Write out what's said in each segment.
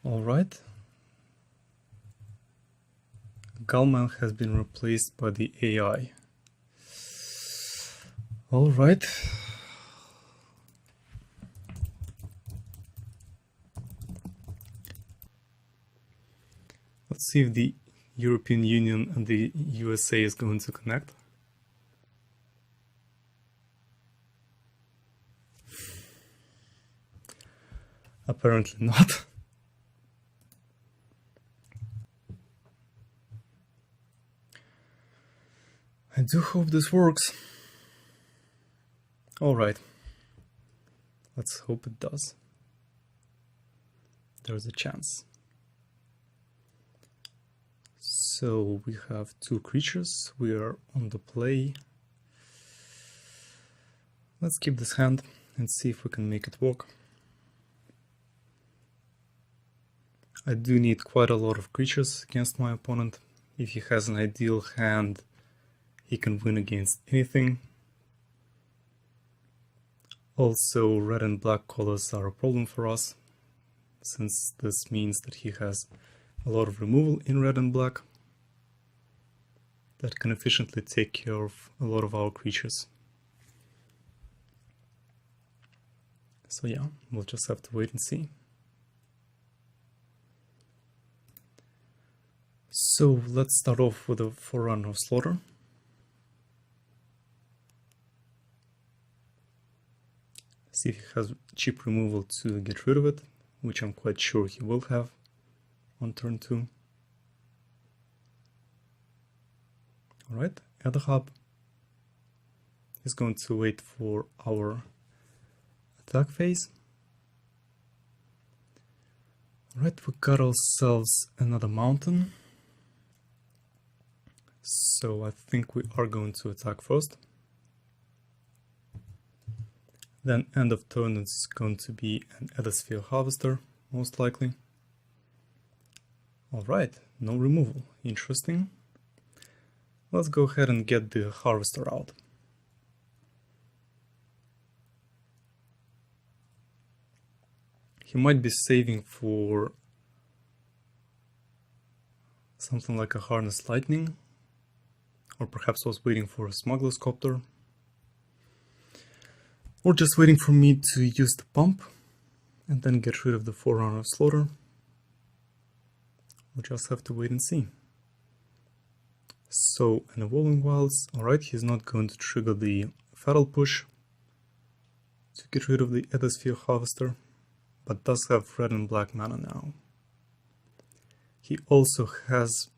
Alright. Gallman has been replaced by the AI. Alright. Let's see if the European Union and the USA is going to connect. Apparently not. I do hope this works. Alright. Let's hope it does. There's a chance. So we have two creatures. We are on the play. Let's keep this hand and see if we can make it work. I do need quite a lot of creatures against my opponent. If he has an ideal hand, he can win against anything. Also, red and black colors are a problem for us, since this means that he has a lot of removal in red and black that can efficiently take care of a lot of our creatures. So yeah, we'll just have to wait and see. So let's start off with a Forerunner of Slaughter. See if he has cheap removal to get rid of it, which I'm quite sure he will have on turn 2. Alright, at the hub, he's going to wait for our attack phase. Alright, we got ourselves another mountain. So I think we are going to attack first. Then end of turn is going to be an Ethersphere Harvester, most likely. Alright, no removal. Interesting. Let's go ahead and get the Harvester out. He might be saving for something like a Harness Lightning, or perhaps was waiting for a Smuggler's Copter, or just waiting for me to use the pump and then get rid of the Forerunner of Slaughter. We'll just have to wait and see. So, an Evolving Wilds, alright, he's not going to trigger the Fatal Push to get rid of the Ethersphere Harvester, but does have red and black mana now. He also has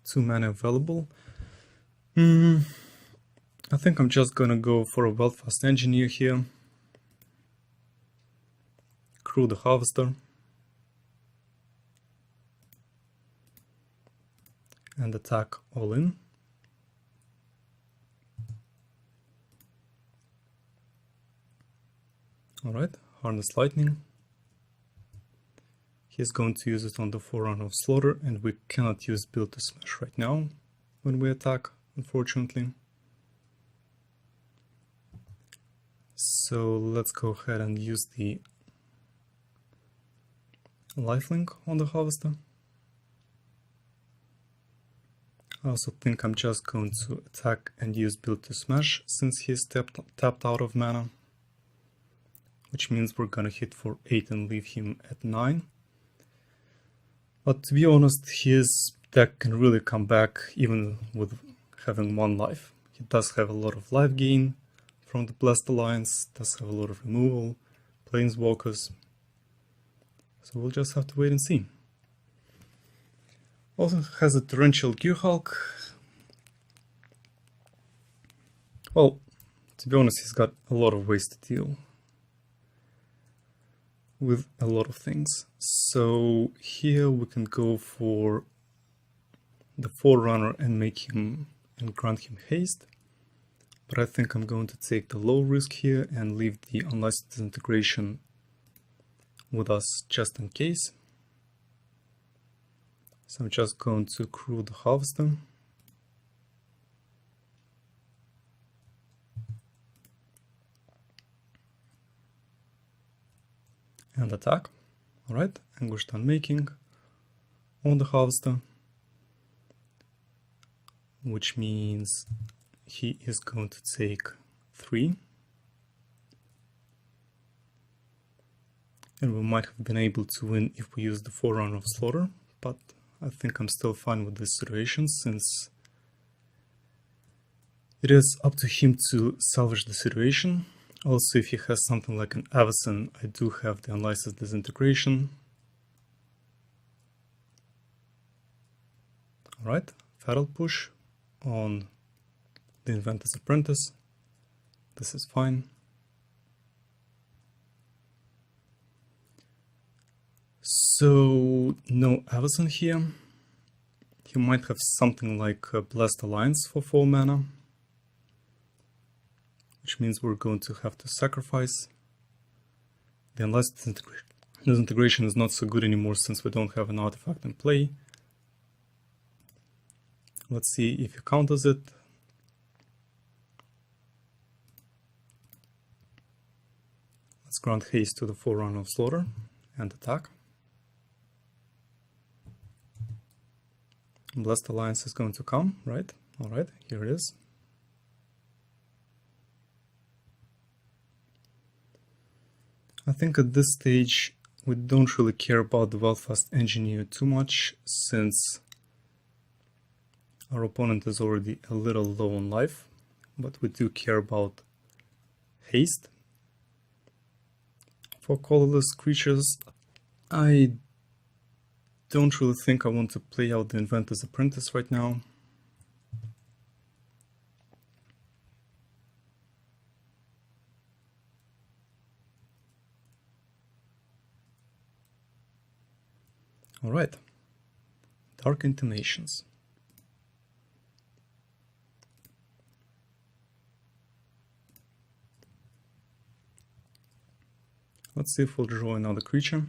2 mana available. I think I'm just gonna go for a Belfast Engineer here. Crew the Harvester. And attack all in. Alright, Harness Lightning. He's going to use it on the Forerunner of Slaughter, and we cannot use Build to Smash right now when we attack, unfortunately. So let's go ahead and use the Lifelink on the Harvester. I also think I'm just going to attack and use Build to Smash since he's tapped out of mana, which means we're gonna hit for 8 and leave him at 9. But to be honest, his deck can really come back even with having 1 life. He does have a lot of life gain from the Blessed Alliance, does have a lot of removal, Planeswalkers. So we'll just have to wait and see. Also has a Torrential Gearhulk. Well, to be honest, he's got a lot of ways to deal with a lot of things. So here we can go for the Forerunner and make him and grant him haste. But I think I'm going to take the low risk here and leave the Unlicensed Disintegration with us just in case. So I'm just going to crew the Harvester. and attack. Alright, and we're done making on the harvester, which means he is going to take 3. And we might have been able to win if we use the Forerunner of Slaughter, but I think I'm still fine with this situation, since it is up to him to salvage the situation. Also, if he has something like an Avacyn, I do have the Unlicensed Disintegration. Alright, Fatal Push on the Inventor's Apprentice. This is fine. So, no Avacyn here. He might have something like a Blessed Alliance for 4 mana, which means we're going to have to sacrifice. The Unlicensed Disintegration is not so good anymore since we don't have an artifact in play. Let's see if he counters it. Let's grant haste to the Forerunner of Slaughter and attack. Blessed Alliance is going to come, right? Alright, here it is. I think at this stage we don't really care about the Belfast Engineer too much, since our opponent is already a little low on life, but we do care about haste. For colorless creatures, I don't really think I want to play out the Inventor's Apprentice right now. Alright, Dark Intimations. Let's see if we'll draw another creature.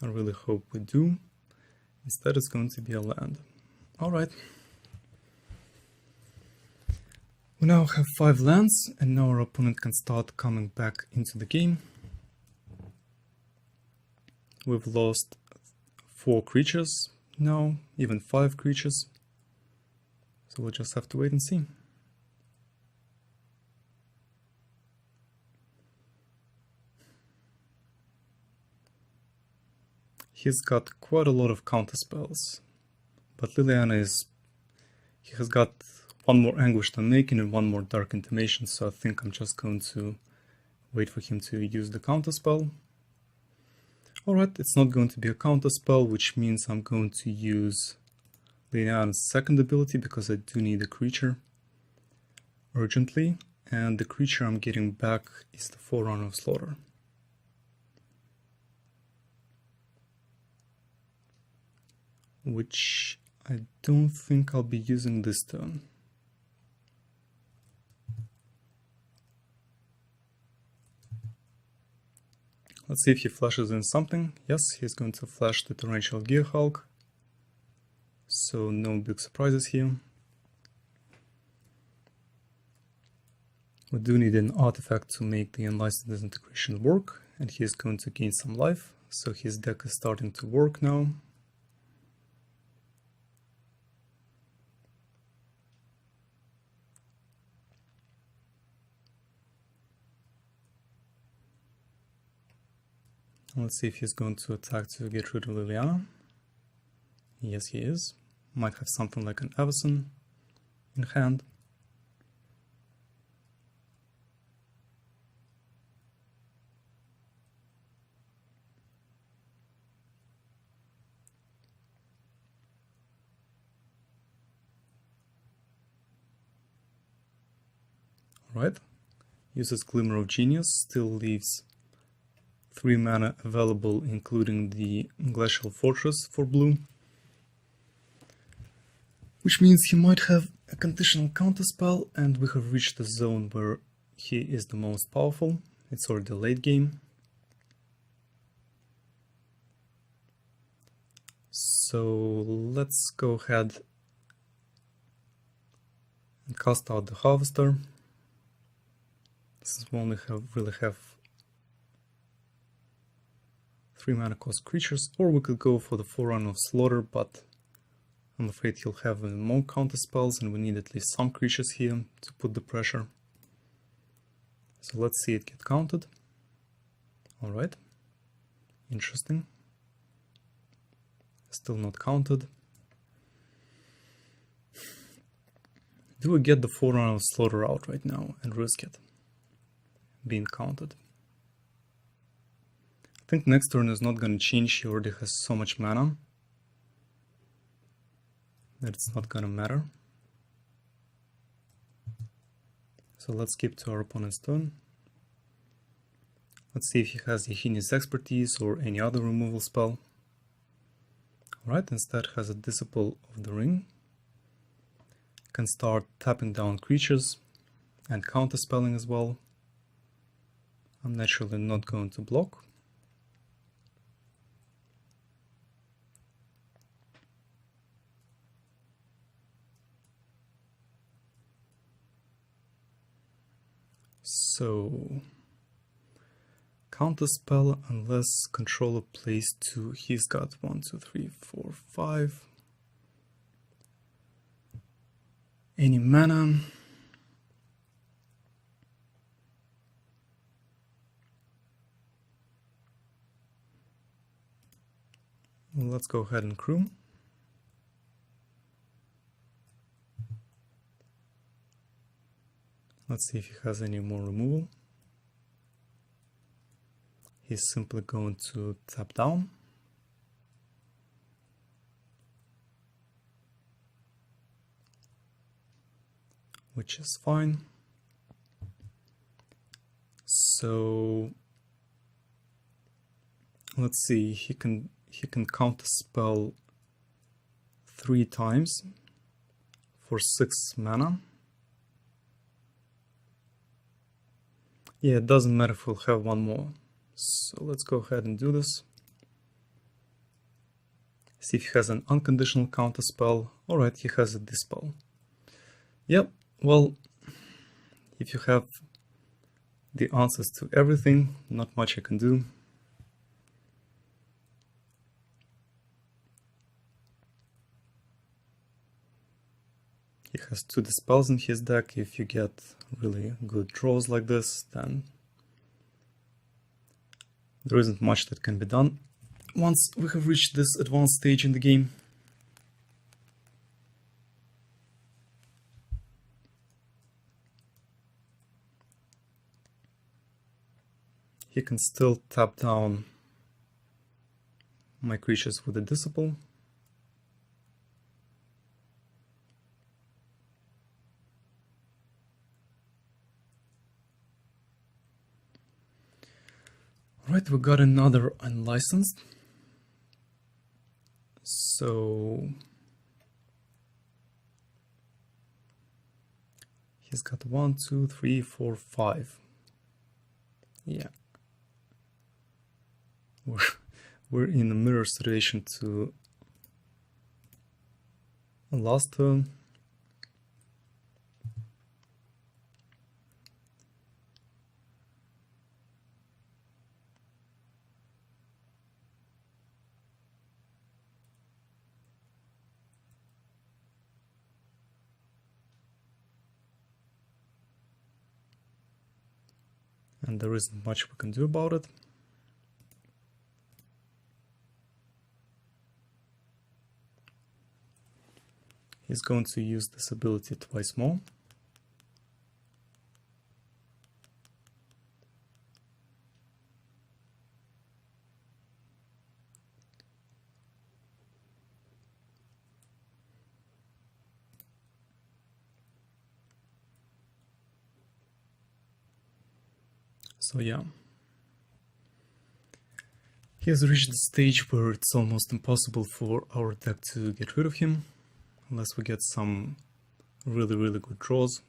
I really hope we do. Instead it's going to be a land. Alright. We now have 5 lands, and now our opponent can start coming back into the game. We've lost 4 creatures now, even 5 creatures. So we'll just have to wait and see. He's got quite a lot of counter spells, but Liliana he has got 1 more Anguished Unmaking and 1 more Dark Intimation, so I think I'm just going to wait for him to use the counter spell. Alright, it's not going to be a counter spell, which means I'm going to use Liliana's second ability, because I do need a creature urgently, and the creature I'm getting back is the Forerunner of Slaughter. Which I don't think I'll be using this turn. Let's see if he flashes in something. Yes, he's going to flash the Torrential Gearhulk. So no big surprises here. We do need an artifact to make the Unlicensed Disintegration work, and he is going to gain some life, so his deck is starting to work now. Let's see if he's going to attack to get rid of Liliana. Yes, he is. Might have something like an Avacyn in hand. Alright. Uses Glimmer of Genius, still leaves 3 mana available, including the Glacial Fortress for blue. Which means he might have a conditional counterspell, and we have reached the zone where he is the most powerful. It's already late game. So let's go ahead and cast out the Harvester. Since we only really have 3 mana cost creatures, or we could go for the Forerunner of Slaughter, but I'm afraid he'll have more counter spells and we need at least some creatures here to put the pressure. So let's see it get counted. Alright, interesting. Still not counted. Do we get the Forerunner of Slaughter out right now and risk it being counted? I think next turn is not going to change. He already has so much mana that it's not going to matter. So let's skip to our opponent's turn. Let's see if he has Yahini's Expertise or any other removal spell. Alright, instead has a Disciple of the Ring. Can start tapping down creatures and counterspelling as well. I'm naturally not going to block. So, counterspell unless controller plays 2. He's got 1, 2, 3, 4, 5. Any mana. Well, let's go ahead and crew. Let's see if he has any more removal. He's simply going to tap down. Which is fine. So let's see, he can counterspell 3 times for 6 mana. Yeah, it doesn't matter if we'll have one more. So let's go ahead and do this. See if he has an unconditional counterspell. Alright, he has a Dispel. Yep, well, if you have the answers to everything, not much I can do. He has 2 Dispels in his deck. If you get really good draws like this, then there isn't much that can be done once we have reached this advanced stage in the game. He can still tap down my creatures with a Disciple. Right, we got another unlicensed. So he's got 1, 2, 3, 4, 5. Yeah. We're in a mirror situation to last turn. And there isn't much we can do about it. He's going to use this ability twice more. So yeah, he has reached the stage where it's almost impossible for our deck to get rid of him, unless we get some really good draws.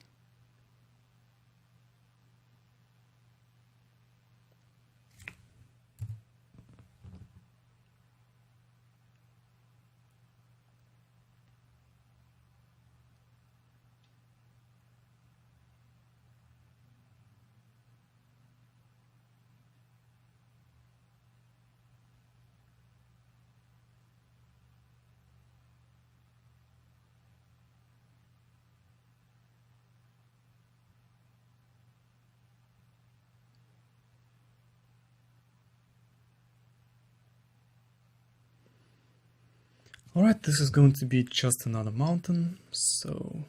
Alright, this is going to be just another mountain, so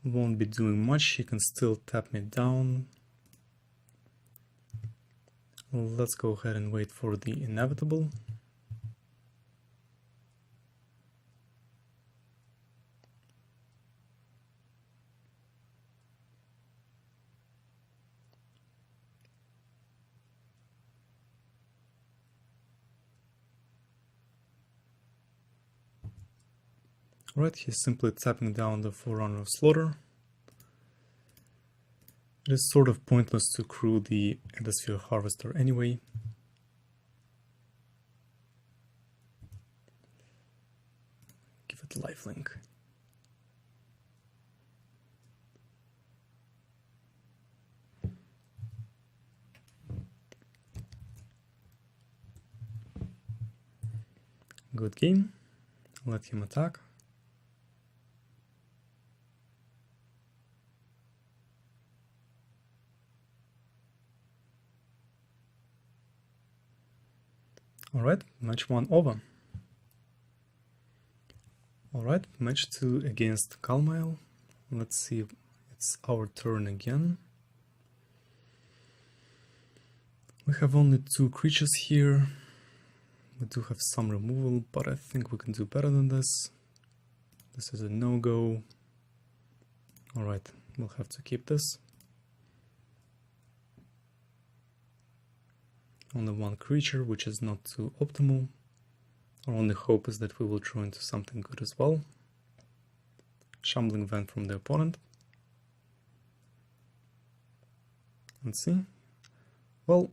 won't be doing much. He can still tap me down. Let's go ahead and wait for the inevitable. Right, he's simply tapping down the Forerunner of Slaughter. It is sort of pointless to crew the Endosphere Harvester anyway. Give it lifelink. Good game. Let him attack. Alright, match 1 over. Alright, match 2 against Kalmael. Let's see, it's our turn again. We have only 2 creatures here. We do have some removal, but I think we can do better than this. This is a no-go. Alright, we'll have to keep this. Only 1 creature, which is not too optimal. Our only hope is that we will draw into something good as well. Shambling Vent from the opponent. Let's see. Well,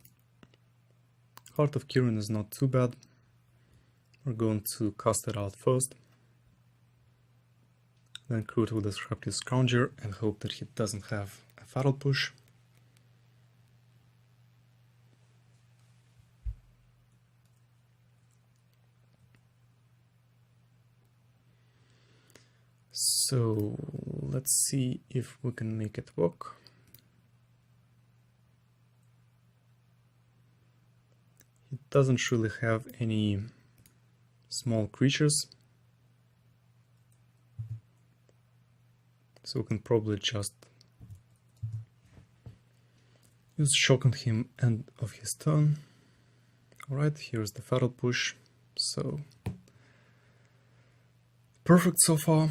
Heart of Kirin is not too bad. We're going to cast it out first. Then crew it with a Disruptive Scrounger and hope that he doesn't have a Fatal Push. So let's see if we can make it work. He doesn't really have any small creatures, so we can probably just use Shock on him end of his turn. Alright, here's the Fatal Push, so perfect so far.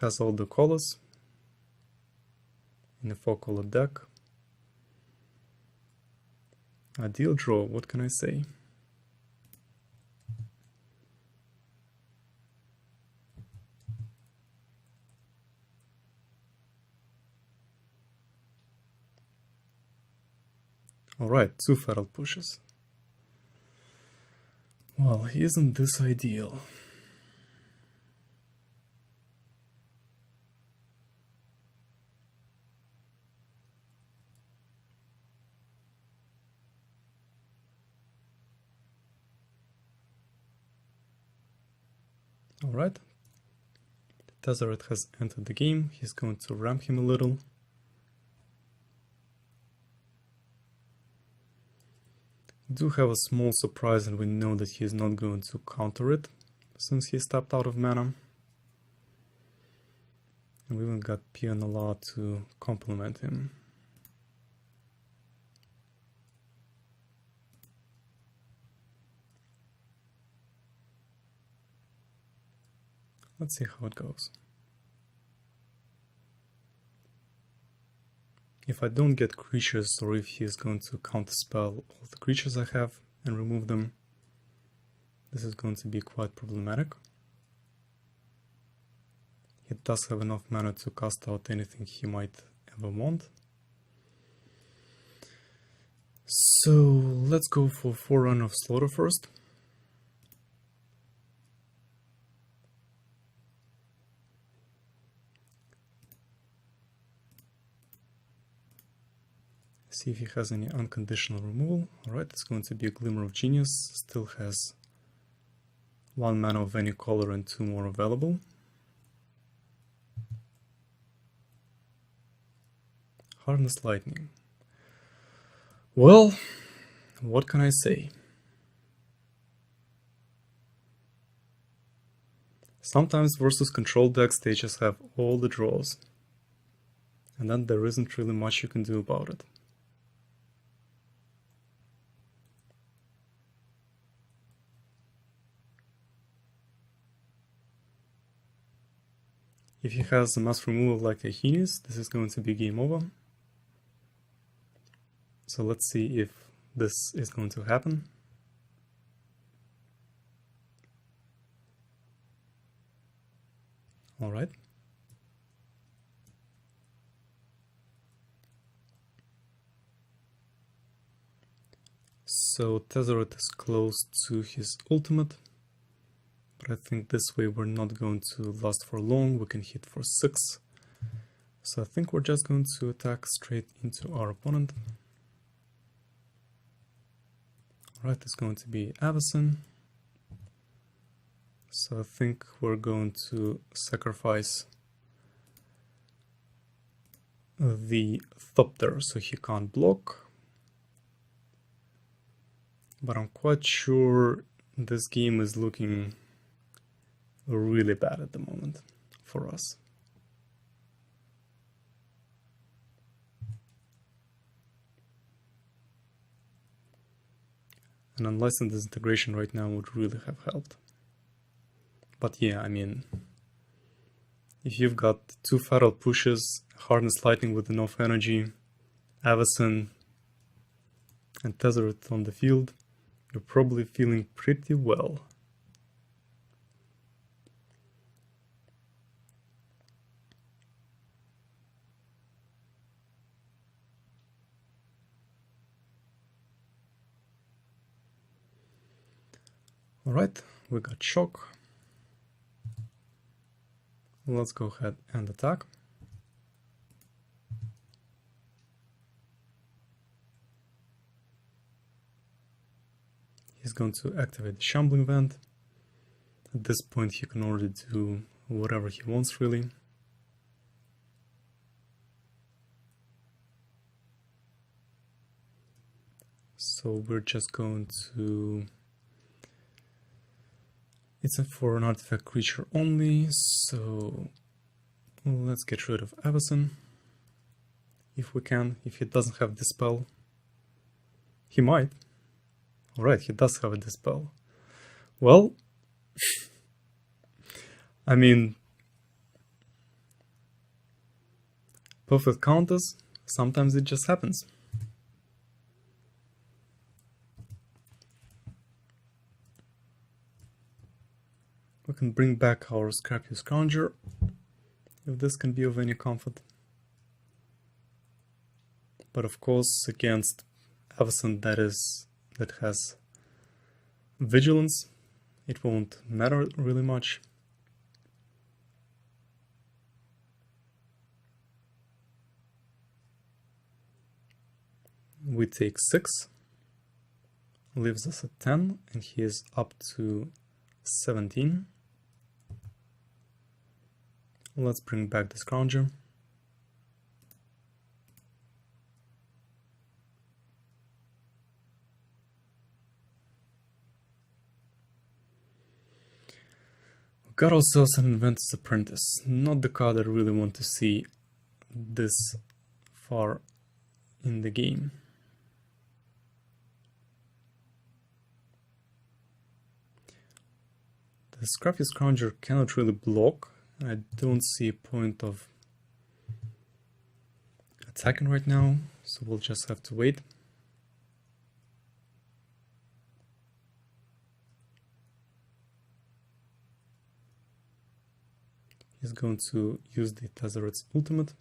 Has all the colors in a 4-color deck. Ideal draw, what can I say? Alright, 2 Fatal Pushes. Well, isn't this ideal? Alright, Tezzeret has entered the game. He's going to ramp him a little. We do have a small surprise, and we know that he is not going to counter it since he stepped out of mana. And we even got Pianala to complement him. Let's see how it goes. If I don't get creatures, or if he is going to counterspell all the creatures I have and remove them, this is going to be quite problematic. He does have enough mana to cast out anything he might ever want. So let's go for Forerunner of Slaughter first. See if he has any unconditional removal. Alright, it's going to be a Glimmer of Genius. Still has 1 mana of any color and 2 more available. Harness lightning. Well, what can I say? Sometimes versus control decks they just have all the draws, and then there isn't really much you can do about it. If he has a mass removal like Ahinis, this is going to be game over. So let's see if this is going to happen. Alright. So Tezzeret is close to his ultimate, but I think this way we're not going to last for long. We can hit for 6. So I think we're just going to attack straight into our opponent. Alright, it's going to be Avacyn. So I think we're going to sacrifice the Thopter so he can't block. But I'm quite sure this game is looking really bad at the moment for us. An unlicensed disintegration right now would really have helped. But yeah, I mean, if you've got 2 fatal pushes, Harness Lightning with enough energy, Avacyn and Tezzeret on the field, you're probably feeling pretty well. Alright, we got shock. Let's go ahead and attack. He's going to activate the Shambling Vent. At this point he can already do whatever he wants really. So we're just going to... It's for an artifact creature only, so let's get rid of Avacyn. If we can, if he doesn't have Dispel. He might. Alright, he does have a Dispel. Well, I mean, perfect counters, sometimes it just happens. We can bring back our Scrappy Scrounger, if this can be of any comfort. But of course, against Avacyn that has Vigilance, it won't matter really much. We take 6, leaves us at 10, and he is up to 17. Let's bring back the Scrounger. We got ourselves an Inventor's Apprentice, not the card I really want to see this far in the game. The Scrappy Scrounger cannot really block. I don't see a point of attacking right now, so we'll just have to wait. He's going to use the Tezzeret's ultimate.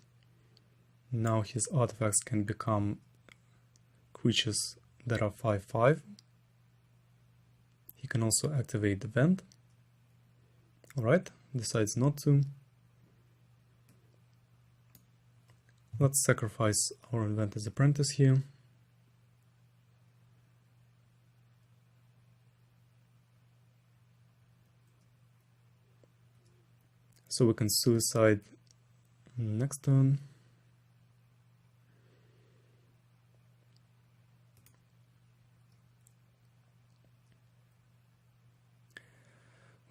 Now his artifacts can become creatures that are 5/5. He can also activate the vent. Alright, decides not to. Let's sacrifice our Inventor's Apprentice here. So we can suicide next turn.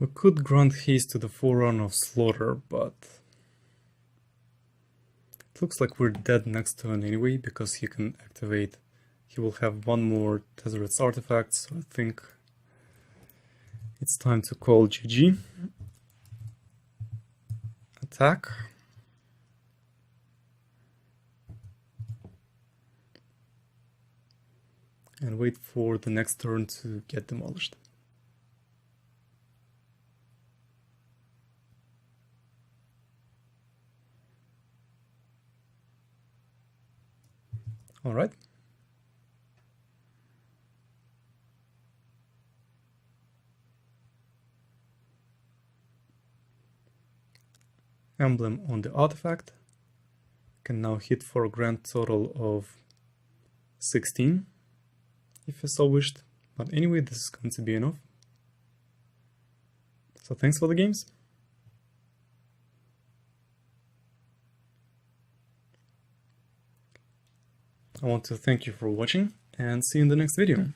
We could grant haste to the Forerunner of Slaughter, but it looks like we're dead next turn anyway, because he can activate. He will have one more Tezzeret artifact, so I think it's time to call GG. Attack. And wait for the next turn to get demolished. All right. Emblem on the artifact. Can now hit for a grand total of 16, if you so wished. But anyway, this is going to be enough. So thanks for the games. I want to thank you for watching and see you in the next video.